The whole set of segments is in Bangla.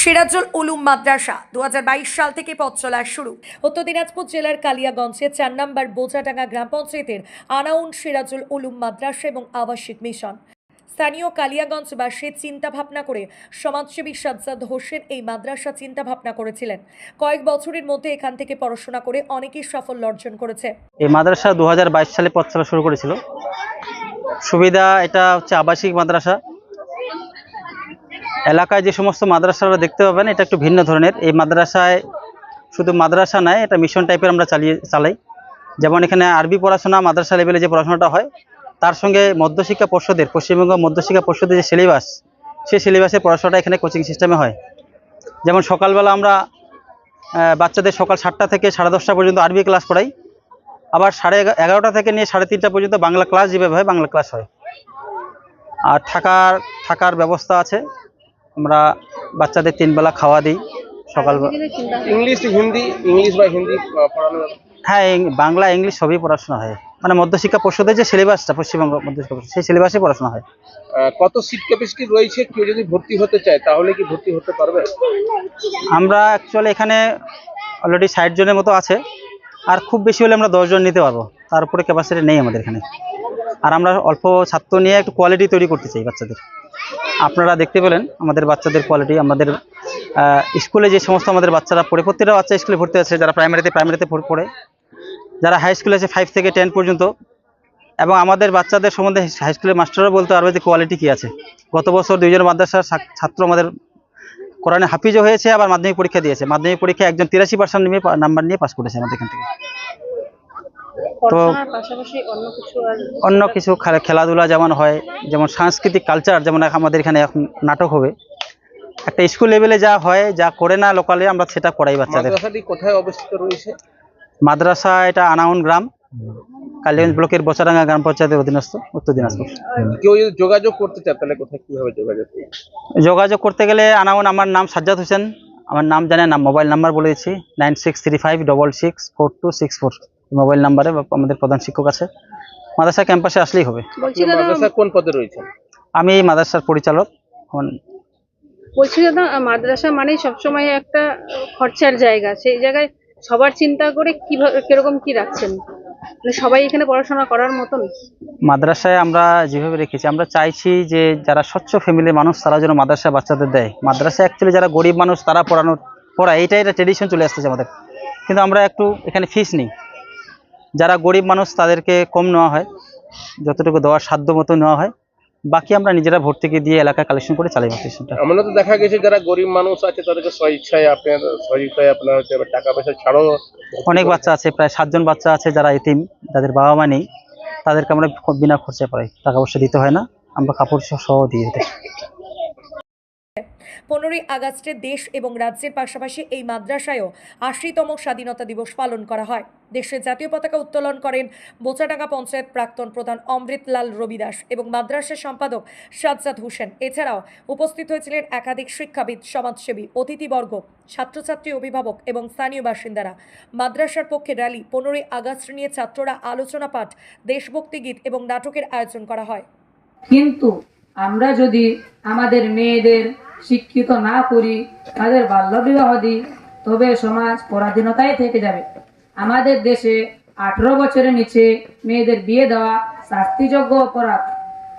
সিরাজুল উলুম মাদ্রাসা 2022 সাল থেকে পথ চলা শুরু। উত্তর দিনাজপুর জেলার কালিয়াগঞ্জে 4 নম্বর বোচাডাঙ্গা গ্রাম পঞ্চায়েতের আনাউন সিরাজুল উলুম মাদ্রাসা এবং আবাসিক মিশন। স্থানীয় কালিয়াগঞ্জবাসী চিন্তা ভাবনা করে সমাজসেবী সাজ্জাদ হোসেন এই মাদ্রাসা চিন্তা ভাবনা করেছিলেন। কয়েক বছরের মধ্যে এখান থেকে পড়াশোনা করে অনেকেই সাফল্য অর্জন করেছে। এই মাদ্রাসা 2022 সালে পথ চলা শুরু করেছিল। সুবিধা এটা হচ্ছে আবাসিক মাদ্রাসা। এলাকায় যে সমস্ত মাদ্রাসারা দেখতে পাবেন এটা একটু ভিন্ন ধরনের। এই মাদ্রাসায় শুধু মাদ্রাসা নয়, এটা মিশন টাইপের আমরা চালাই। যেমন এখানে আরবি পড়াশোনা মাদ্রাসা লেভেলে যে পড়াশোনাটা হয়, তার সঙ্গে মধ্যশিক্ষা পর্ষদের পশ্চিমবঙ্গ মধ্যশিক্ষা পর্ষদের যে সিলেবাস, সেই সিলেবাসের পড়াশোনাটা এখানে কোচিং সিস্টেমে হয়। যেমন সকালবেলা আমরা বাচ্চাদের সকাল 7টা থেকে 10:30টা পর্যন্ত আরবি ক্লাস করাই, আবার 11:30 থেকে নিয়ে 3:30টা পর্যন্ত বাংলা ক্লাস যেভাবে হয় বাংলা ক্লাস হয়। আর থাকার ব্যবস্থা আছে। আমরা বাচ্চাদের 3 বেলা খাওয়া দিই। সকালবেলা ইংলিশ বা হিন্দি পড়ানো? হ্যাঁ, বাংলা ইংলিশ সবই পড়াশোনা হয়। মানে মধ্যশিক্ষা পর্ষদের যে সিলেবাসটা পশ্চিমবঙ্গ মধ্যশিক্ষা পর্ষদ, সেই সিলেবাসে পড়াশোনা হয়। কত সিট ক্যাপাসিটি রয়েছে? কেউ যদি ভর্তি হতে চায় তাহলে কি ভর্তি হতে পারবে? আমরা অ্যাকচুয়ালি এখানে অলরেডি 60 জনের মতো আছে, আর খুব বেশি হলে আমরা 10 জন নিতে পারবো, তার উপরে ক্যাপাসিটি নেই আমাদের এখানে। আর আমরা অল্প ছাত্র নিয়ে একটু কোয়ালিটি তৈরি করতে চাই বাচ্চাদের। আপনারা দেখতে পেলেন আমাদের বাচ্চাদের কোয়ালিটি। আমাদের স্কুলে যে সমস্ত আমাদের বাচ্চারা পড়ে, প্রত্যেকটা বাচ্চা স্কুলে ভর্তি আছে, যারা প্রাইমারিতে পড়ে, যারা হাই স্কুলে আছে 5 থেকে 10 পর্যন্ত। এবং আমাদের বাচ্চাদের সম্বন্ধে হাই স্কুলের মাস্টাররা বলতে পারবে যে কোয়ালিটি কী আছে। গত বছর 2 জন মাদ্রাসার ছাত্র আমাদের কোরআনে হাফিজও হয়েছে, আবার মাধ্যমিক পরীক্ষা দিয়েছে। মাধ্যমিক পরীক্ষায় একজন 83% নাম্বার নিয়ে পাস করেছে আমাদের এখান থেকে। তো অন্য কিছু খেলাধুলা যেমন হয়, যেমন সাংস্কৃতিক কালচার, যেমন আমাদের এখানে এখন নাটক হবে, একটা স্কুল লেভেলে যা হয়, যা করে না লোকালে, আমরা সেটা করাই বাচ্চাদের। মাদ্রাসাটি কোথায় অবস্থিত রয়েছে? মাদ্রাসা এটা আনাউন গ্রাম, কালিয়াগঞ্জ ব্লকের বোচাডাঙ্গা গ্রাম পঞ্চায়েতের অধীনস্থ, উত্তর দিনাজপুর। কেউ যদি যোগাযোগ করতে চায় তাহলে কোথায় কিভাবে যোগাযোগ করতে গেলে আনাউন, আমার নাম সাজ্জাদ হোসেন, আমার নাম জানেন, মোবাইল নাম্বার বলে দিচ্ছি 9635664264। মোবাইল নাম্বারে আমাদের প্রধান শিক্ষক আছে। মাদ্রাসা ক্যাম্পাসে আসলেই হবে। মাদ্রাসা কোন পদে রয়েছেন? আমি এই মাদ্রাসার পরিচালক। বলছি দাদা, মাদ্রাসা মানেই সবসময় একটা খরচার জায়গা, সেই জায়গায় সবার চিন্তা করে কিভাবে কিরকম কি রাখছেন, মানে সবাই এখানে পড়াশোনা করার মতন? মাদ্রাসায় আমরা যেভাবে রেখেছি, আমরা চাইছি যে যারা স্বচ্ছ ফ্যামিলির মানুষ তারা যেন মাদ্রাসায় বাচ্চাদের দেয়। মাদ্রাসায় অ্যাকচুয়ালি যারা গরিব মানুষ তারা পড়ায়, এইটাই একটা ট্রেডিশন চলে আসতেছে আমাদের। কিন্তু আমরা একটু এখানে ফিস নিই, যারা গরিব মানুষ তাদেরকে কম নেওয়া হয়, যতটুকু দেওয়ার সাধ্য মতো নেওয়া হয়, বাকি আমরা নিজেরা ভর্তুকি দিয়ে এলাকায় কালেকশন করে চালাই মাদ্রাসাটা। আমরা তো দেখা গেছে যারা গরিব মানুষ আছে তাদেরকে স্বইচ্ছায় আপনার হচ্ছে টাকা পয়সা ছাড়াও অনেক বাচ্চা আছে, প্রায় 7 জন বাচ্চা আছে যারা এতিম, যাদের বাবা মা নেই, তাদেরকে আমরা বিনা খরচে পড়াই, টাকা পয়সা দিতে হয় না, আমরা কাপড় সহ দিয়ে দিই। 15ই আগস্টে দেশ এবং রাজ্যের পাশাপাশি এই মাদ্রাসায়ও 80তম স্বাধীনতা দিবস পালন করা হয়। দেশের জাতীয় পতাকা উত্তোলন করেন বোচাডাঙ্গা পঞ্চায়েত প্রাক্তন প্রধান অমৃতলাল রবিদাস এবং মাদ্রাসা সম্পাদক সাজ্জাদ হোসেন। এছাড়াও উপস্থিত হয়েছিলেন একাধিক শিক্ষাবিদ, সমাজসেবী, অতিথিবর্গ, ছাত্রছাত্রী, অভিভাবক এবং স্থানীয় বাসিন্দারা। মাদ্রাসার পক্ষে র্যালি, 15ই আগস্ট নিয়ে ছাত্ররা আলোচনা পাঠ, দেশভক্তি গীত এবং নাটকের আয়োজন করা হয়। কিন্তু আমরা যদি আমাদের মেয়েদের শিক্ষিত না করি, তাদের বাল্যবিবাহ দিই, তবে সমাজ পরাধীনতায় থেকে যাবে। আমাদের দেশে 18 বছরের নিচে মেয়েদের বিয়ে দেওয়া শাস্তিযোগ্য অপরাধ।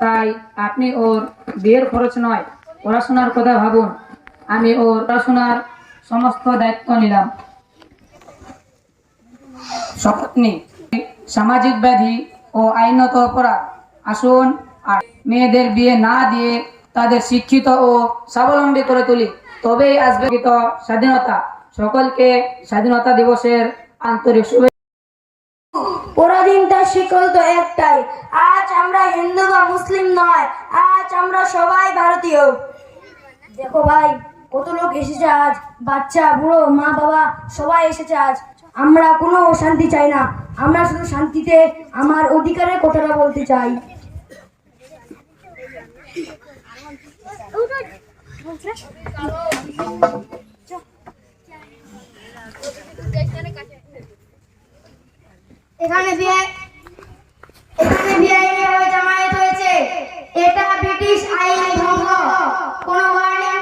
তাই আপনি ওর বিয়ের খরচ নয়, পড়াশোনার কথা ভাবুন। আমি ওর পড়াশোনার সমস্ত দায়িত্ব নিলাম। শপথ নিই। সামাজিক ব্যাধি ও আইনত অপরাধ। আসুন আর মেয়েদের বিয়ে না দিয়ে তাদের শিক্ষিত ও স্বাবলম্বী করে তুলি, তবেই আসবে স্বাধীনতা। সকলকে স্বাধীনতা দিবসের আন্তরিক শুভেচ্ছা। পরাধীনতার শিকল তো একটাই, আজ আমরা হিন্দু বা মুসলিম নয়, আজ আমরা সবাই ভারতীয়। দেখো ভাই, কত লোক এসেছে আজ, বাচ্চা, বুড়ো, মা, বাবা সবাই এসেছে আজ। আমরা কোনো শান্তি চাই না, আমরা শুধু শান্তিতে আমার অধিকারের কথাটা বলতে চাই। এখানে বেআইনি ভাবে জামায়াত হয়েছে, এটা ব্রিটিশ আইন ভঙ্গ। কোনো ওয়ার্নিং